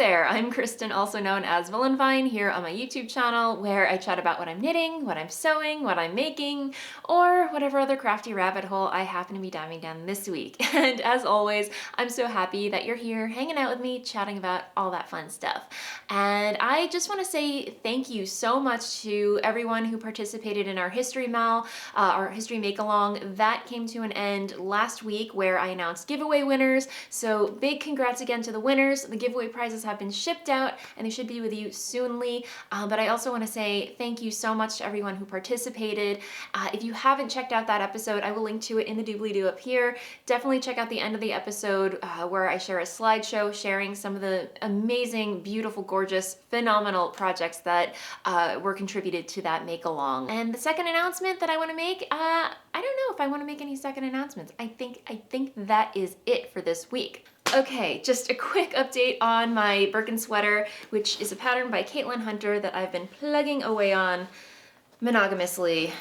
there, I'm Kristen, also known as Voolenvine, here on my YouTube channel, where I chat about what I'm knitting, what I'm sewing, what I'm making, or whatever other crafty rabbit hole I happen to be diving down this week. And as always, I'm so happy that you're here hanging out with me, chatting about all that fun stuff. And I just want to say thank you so much to everyone who participated in our History Mal, our History Make-Along. That came to an end last week where I announced giveaway winners. So big congrats again to the winners. The giveaway prizes have been shipped out and they should be with you soonly. But I also want to say thank you so much to everyone who participated. If you haven't checked out that episode, I will link to it in the doobly-doo up here. Definitely check out the end of the episode where I share a slideshow sharing some of the amazing, beautiful, gorgeous, phenomenal projects that were contributed to that make-along. And the second announcement that I want to make, I don't know if I want to make any second announcements. I think that is it for this week. Okay, just a quick update on my Birkin sweater, which is a pattern by Caitlin Hunter that I've been plugging away on monogamously.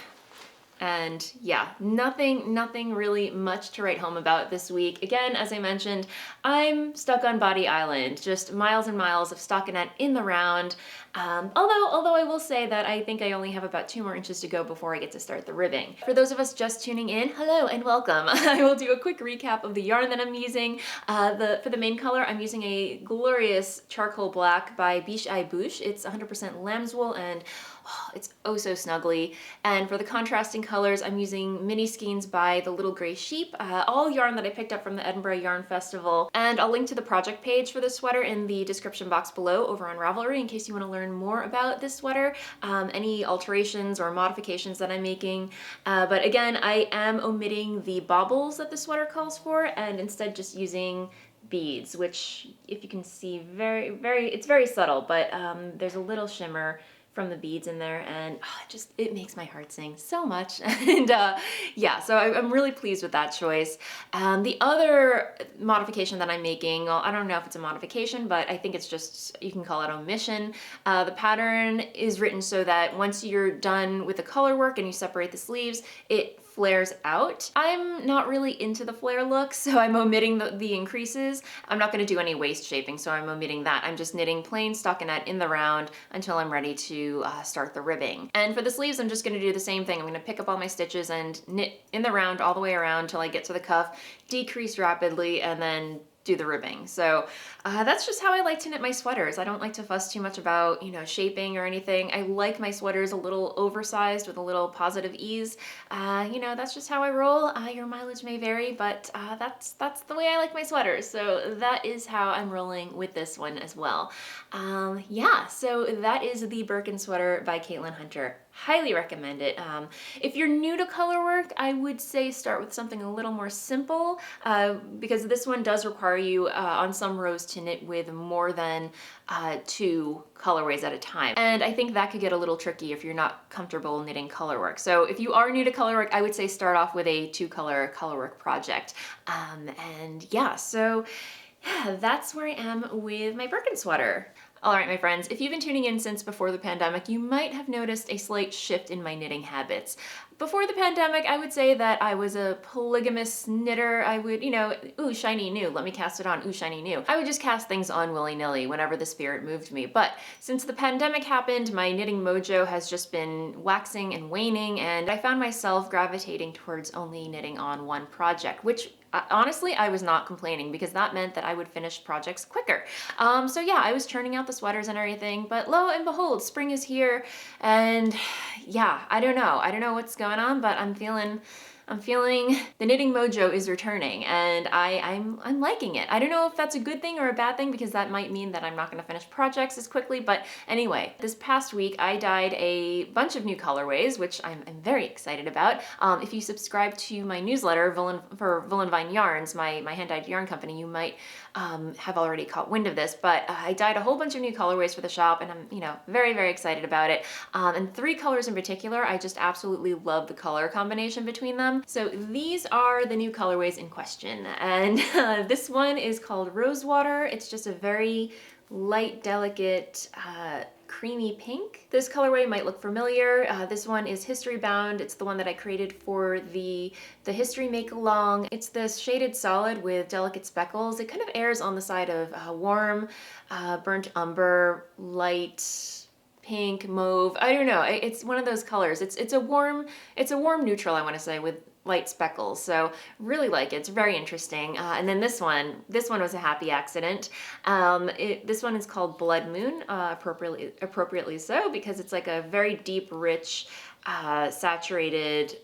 And yeah, nothing really much to write home about this week. Again, as I mentioned, I'm stuck on Body Island, just miles and miles of stockinette in the round. Although I will say that I think I only have about 2 more inches to go before I get to start the ribbing. For those of us just tuning in, hello and welcome. I will do a quick recap of the yarn that I'm using. For the main color, I'm using a glorious charcoal black by Biche Eye Bouche. It's 100% lamb's wool and it's oh so snuggly. And for the contrasting colors, I'm using mini skeins by the Little Gray Sheep, all yarn that I picked up from the Edinburgh Yarn Festival. And I'll link to the project page for this sweater in the description box below over on Ravelry in case you want to learn more about this sweater, any alterations or modifications that I'm making. But again, I am omitting the baubles that the sweater calls for and instead just using beads, which if you can see it's very subtle, but there's a little shimmer from the beads in there, and it makes my heart sing so much. And yeah, so I'm really pleased with that choice. The other modification that I'm making, well, I don't know if it's a modification, but I think it's just, you can call it omission. The pattern is written so that once you're done with the color work and you separate the sleeves, it flares out. I'm not really into the flare look, so I'm omitting the increases. I'm not going to do any waist shaping, so I'm omitting that. I'm just knitting plain stockinette in the round until I'm ready to start the ribbing. And for the sleeves, I'm just going to do the same thing. I'm going to pick up all my stitches and knit in the round all the way around till I get to the cuff, decrease rapidly, and then do the ribbing. So that's just how I like to knit my sweaters. I don't like to fuss too much about, shaping or anything. I like my sweaters a little oversized with a little positive ease. That's just how I roll. Your mileage may vary, but that's the way I like my sweaters. So that is how I'm rolling with this one as well. Yeah, so that is the Birkin sweater by Caitlin Hunter. Highly recommend it. If you're new to color work, I would say start with something a little more simple because this one does require you on some rows to knit with more than 2 colorways at a time. And I think that could get a little tricky if you're not comfortable knitting color work. So if you are new to color work, I would say start off with a 2-color color work project. And yeah, so yeah, that's where I am with my Birkin sweater. All right, my friends, if you've been tuning in since before the pandemic, you might have noticed a slight shift in my knitting habits. Before the pandemic, I would say that I was a polygamous knitter. I would, ooh, shiny new, let me cast it on, ooh, shiny new. I would just cast things on willy-nilly whenever the spirit moved me. But since the pandemic happened, my knitting mojo has just been waxing and waning, and I found myself gravitating towards only knitting on one project, which honestly, I was not complaining because that meant that I would finish projects quicker. So yeah, I was churning out the sweaters and everything, but lo and behold, spring is here, and yeah, I don't know what's going on, but I'm feeling the knitting mojo is returning, and I'm liking it. I don't know if that's a good thing or a bad thing because that might mean that I'm not going to finish projects as quickly, but anyway, this past week I dyed a bunch of new colorways, which I'm very excited about. If you subscribe to my newsletter for Voolenvine Yarns, my hand-dyed yarn company, you might have already caught wind of this, but I dyed a whole bunch of new colorways for the shop, and I'm very excited about it. And 3 colors in particular, I just absolutely love the color combination between them. So these are the new colorways in question, and this one is called Rosewater. It's just a very light, delicate creamy pink. This colorway might look familiar. This one is History Bound. It's the one that I created for the History Make Along. It's this shaded solid with delicate speckles. It kind of errs on the side of warm, burnt umber, light, pink, mauve. I don't know. It's one of those colors. It's a warm neutral, I want to say, with light speckles. So really like it. It's very interesting. And then this one was a happy accident. This one is called Blood Moon, appropriately so, because it's like a very deep, rich, saturated,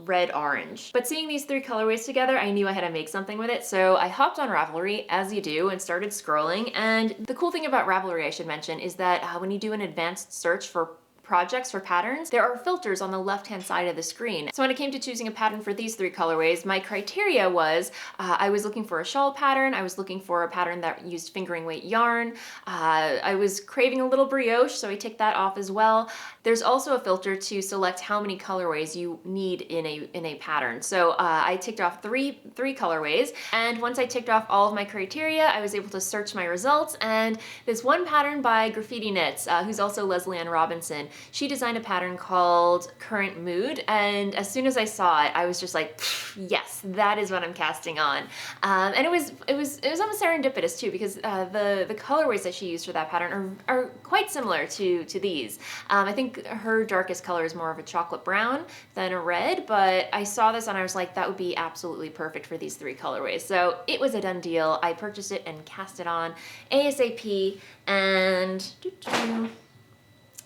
red orange. But seeing these three colorways together, I knew I had to make something with it. So I hopped on Ravelry, as you do, and started scrolling. And the cool thing about Ravelry, I should mention, is that when you do an advanced search for projects, for patterns, there are filters on the left-hand side of the screen. So when it came to choosing a pattern for these three colorways, my criteria was, I was looking for a shawl pattern, I was looking for a pattern that used fingering weight yarn, I was craving a little brioche, so I ticked that off as well. There's also a filter to select how many colorways you need in a pattern. So I ticked off three colorways, and once I ticked off all of my criteria, I was able to search my results, and this one pattern by Graffiti Knits, who's also Lesley Ann Robinson, she designed a pattern called Current Mood, and as soon as I saw it, I was just like, yes, that is what I'm casting on. And it was almost serendipitous too, because the colorways that she used for that pattern are quite similar to these. I think her darkest color is more of a chocolate brown than a red, but I saw this and I was like, that would be absolutely perfect for these three colorways. So it was a done deal. I purchased it and cast it on ASAP, and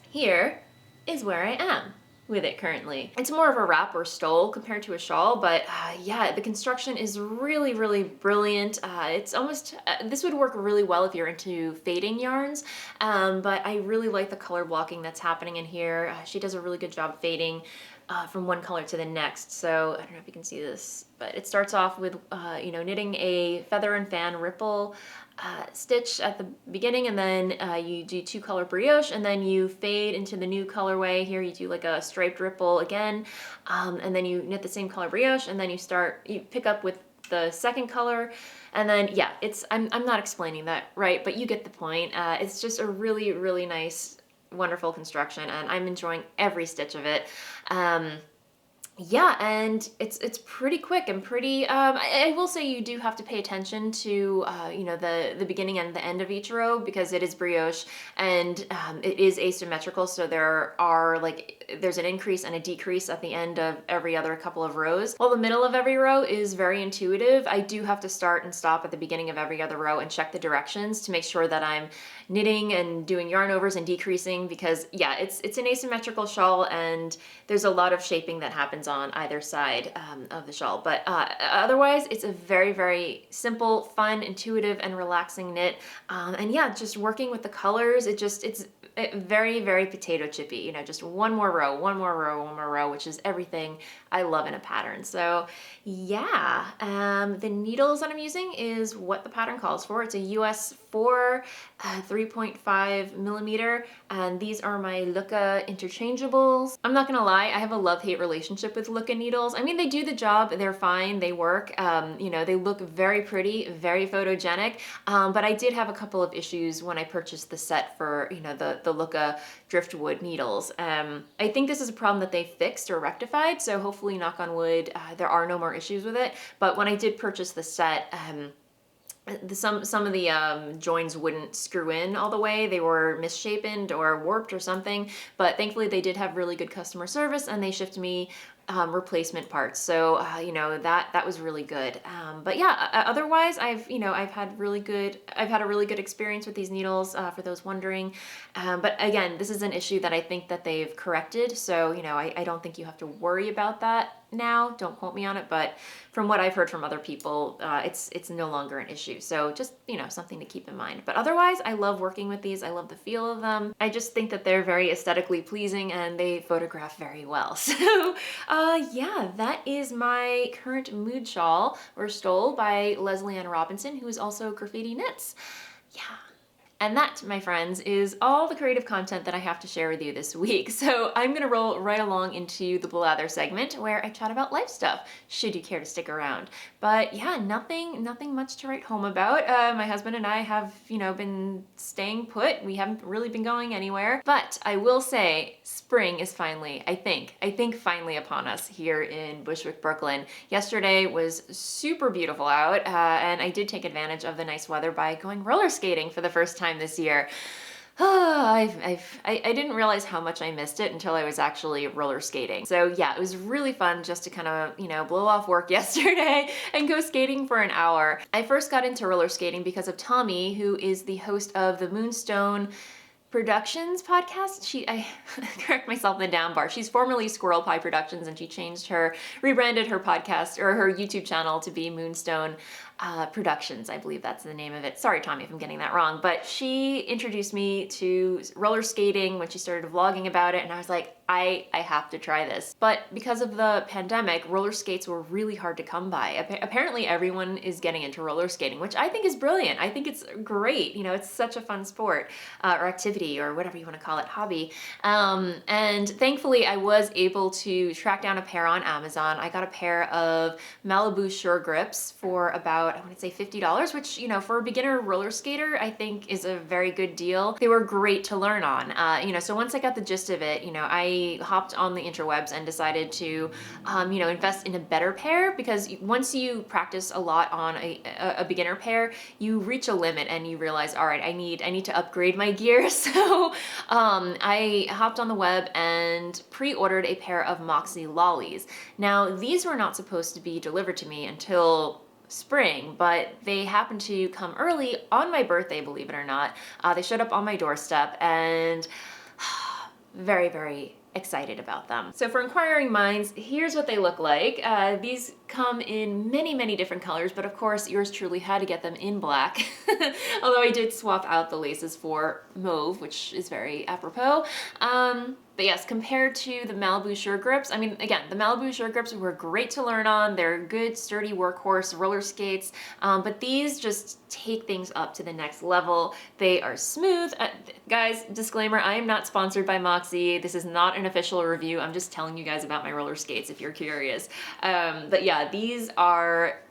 here is where I am with it currently. It's more of a wrap or stole compared to a shawl, but yeah, the construction is really, really brilliant. It's almost, this would work really well if you're into fading yarns, but I really like the color blocking that's happening in here. She does a really good job fading from one color to the next. So I don't know if you can see this, but it starts off with, knitting a feather and fan ripple stitch at the beginning, and then you do 2-color brioche, and then you fade into the new colorway. Here you do like a striped ripple again, and then you knit the same color brioche, and then you pick up with the second color, and then yeah, I'm not explaining that right, but you get the point. It's just a really, really nice, wonderful construction, and I'm enjoying every stitch of it. Yeah, and it's pretty quick and pretty, I will say you do have to pay attention to, the beginning and the end of each row, because it is brioche and it is asymmetrical. So there's an increase and a decrease at the end of every other couple of rows. While the middle of every row is very intuitive, I do have to start and stop at the beginning of every other row and check the directions to make sure that I'm knitting and doing yarn overs and decreasing, because yeah, it's an asymmetrical shawl and there's a lot of shaping that happens on either side of the shawl. But otherwise, it's a very, very simple, fun, intuitive, and relaxing knit. And yeah, just working with the colors, it's very, very potato chippy, just one more row, one more row, one more row, which is everything I love in a pattern. So yeah, the needles that I'm using is what the pattern calls for. It's a US 4 3.5 millimeter, and these are my Lykke interchangeables. I'm not gonna lie, I have a love-hate relationship with Lykke needles. I mean, they do the job, they're fine, they work, they look very pretty, very photogenic, but I did have a couple of issues when I purchased the set for, the Lykke Driftwood needles. I think this is a problem that they fixed or rectified, so hopefully, knock on wood, there are no more issues with it. But when I did purchase the set, some of the joins wouldn't screw in all the way. They were misshapen or warped or something, but thankfully they did have really good customer service and they shipped me replacement parts. So that was really good. But yeah, otherwise I've had a really good experience with these needles, for those wondering. But again, this is an issue that I think that they've corrected. So I don't think you have to worry about that now. Don't quote me on it, but from what I've heard from other people, it's no longer an issue. So just something to keep in mind. But otherwise, I love working with these. I love the feel of them. I just think that they're very aesthetically pleasing and they photograph very well. So yeah, that is my current mood shawl or stole by Lesley Ann Robinson, who is also Graffiti Knits. Yeah. And that, my friends, is all the creative content that I have to share with you this week. So I'm gonna roll right along into the Blather segment where I chat about life stuff, should you care to stick around. But yeah, nothing much to write home about. My husband and I have, been staying put. We haven't really been going anywhere. But I will say, spring is finally, I think finally upon us here in Bushwick, Brooklyn. Yesterday was super beautiful out, and I did take advantage of the nice weather by going roller skating for the first time this year. I didn't realize how much I missed it until I was actually roller skating. So yeah, it was really fun just to kind of, blow off work yesterday and go skating for an hour. I first got into roller skating because of Tommy, who is the host of the Moonstone Productions podcast. I correct myself in the down bar. She's formerly Squirrel Pie Productions, and she rebranded her podcast or her YouTube channel to be Moonstone Productions. I believe that's the name of it. Sorry, Tommy, if I'm getting that wrong. But she introduced me to roller skating when she started vlogging about it, and I was like, I have to try this. But because of the pandemic, roller skates were really hard to come by. Apparently everyone is getting into roller skating, which I think is brilliant. I think it's great. It's such a fun sport or activity or whatever you want to call it, hobby. And thankfully I was able to track down a pair on Amazon. I got a pair of Malibu Shore Grips for about, I want to say $50, which, for a beginner roller skater, I think is a very good deal. They were great to learn on. So once I got the gist of it, I hopped on the interwebs and decided to, invest in a better pair, because once you practice a lot on a beginner pair, you reach a limit and you realize, all right, I need to upgrade my gear. So I hopped on the web and pre-ordered a pair of Moxie Lollies. Now, these were not supposed to be delivered to me until spring, but they happened to come early on my birthday, believe it or not. They showed up on my doorstep, and very, very excited about them. So for inquiring minds, here's what they look like. These come in many, many different colors, but of course yours truly had to get them in black. Although I did swap out the laces for mauve, which is very apropos. But yes, compared to the Malibu Shore Grips, I mean, again, the Malibu Shore Grips were great to learn on. They're good, sturdy workhorse roller skates, but these just take things up to the next level. They are smooth. Guys, disclaimer, I am not sponsored by Moxie. This is not an official review. I'm just telling you guys about my roller skates if you're curious. But yeah, these are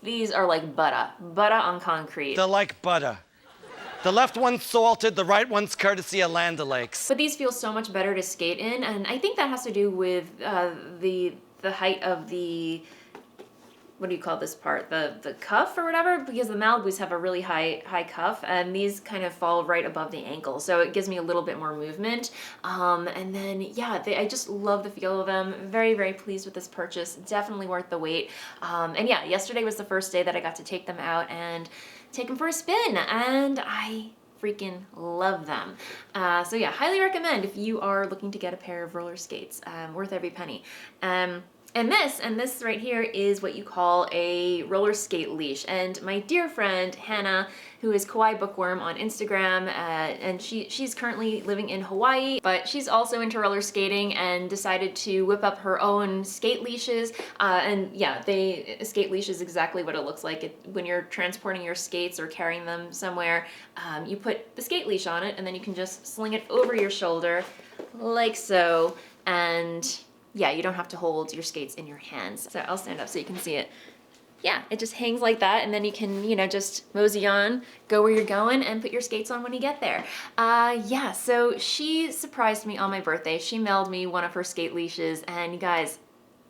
like Buttah on concrete. They're like Buttah. The left one's salted, the right one's courtesy of Land O'Lakes. But these feel so much better to skate in, and I think that has to do with the height of the, what do you call this part? The cuff or whatever, because the Malibus have a really high cuff, and these kind of fall right above the ankle, so it gives me a little bit more movement. And then yeah, I just love the feel of them. Very, very pleased with this purchase. Definitely worth the wait. And yeah, yesterday was the first day that I got to take them out and take them for a spin, and I freaking love them. So yeah, highly recommend if you are looking to get a pair of roller skates. Worth every penny. And this right here is what you call a roller skate leash. And my dear friend Hannah, who is Kawaii Bookworm on Instagram, and she's currently living in Hawaii, but she's also into roller skating and decided to whip up her own skate leashes. And yeah, a skate leash is exactly what it looks like. When you're transporting your skates or carrying them somewhere, you put the skate leash on it, and then you can just sling it over your shoulder like so, and yeah, you don't have to hold your skates in your hands. So I'll stand up so you can see it. Yeah, it just hangs like that, and then you can, just mosey on, go where you're going, and put your skates on when you get there. Yeah, so she surprised me on my birthday. She mailed me one of her skate leashes, and you guys,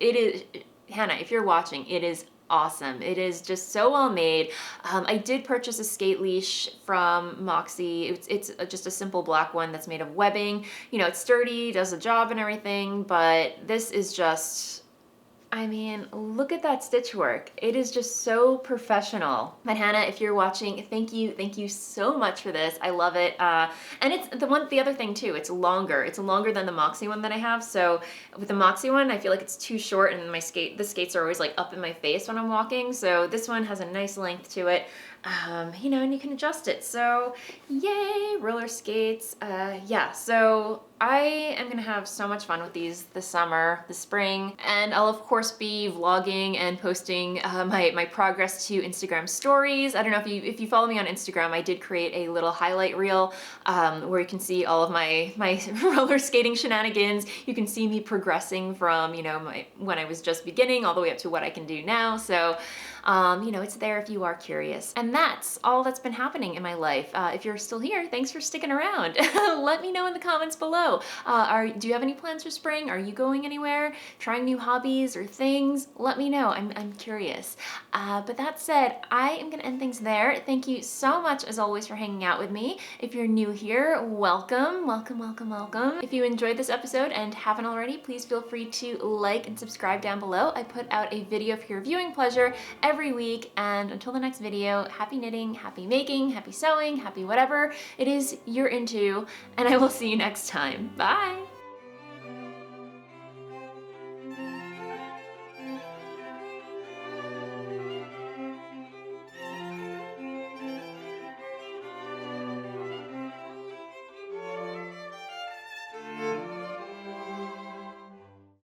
Hannah, if you're watching, it is awesome. It is just so well made. I did purchase a skate leash from Moxie. It's just a simple black one that's made of webbing. It's sturdy, does the job and everything, but this is just, I mean, look at that stitch work. It is just so professional. But Hannah, if you're watching, thank you so much for this. I love it. And it's the other thing too, it's longer. It's longer than the Moxie one that I have. So with the Moxie one, I feel like it's too short, and the skates are always like up in my face when I'm walking. So this one has a nice length to it. you know, and you can adjust it. So yay, roller skates. Yeah, so I am gonna have so much fun with these this summer, this spring, and I'll of course be vlogging and posting my progress to Instagram stories. I don't know if you follow me on Instagram, I did create a little highlight reel where you can see all of my roller skating shenanigans. You can see me progressing from, you know, when I was just beginning all the way up to what I can do now. So you know, it's there if you are curious. And that's all that's been happening in my life. If you're still here, thanks for sticking around. Let me know in the comments below. Do you have any plans for spring? Are you going anywhere? Trying new hobbies or things? Let me know. I'm curious. But that said, I am gonna end things there. Thank you so much as always for hanging out with me. If you're new here, welcome, welcome, welcome, welcome. If you enjoyed this episode and haven't already, please feel free to like and subscribe down below. I put out a video for your viewing pleasure every week, and until the next video, happy knitting, happy making, happy sewing, happy whatever it is you're into, and I will see you next time. Bye!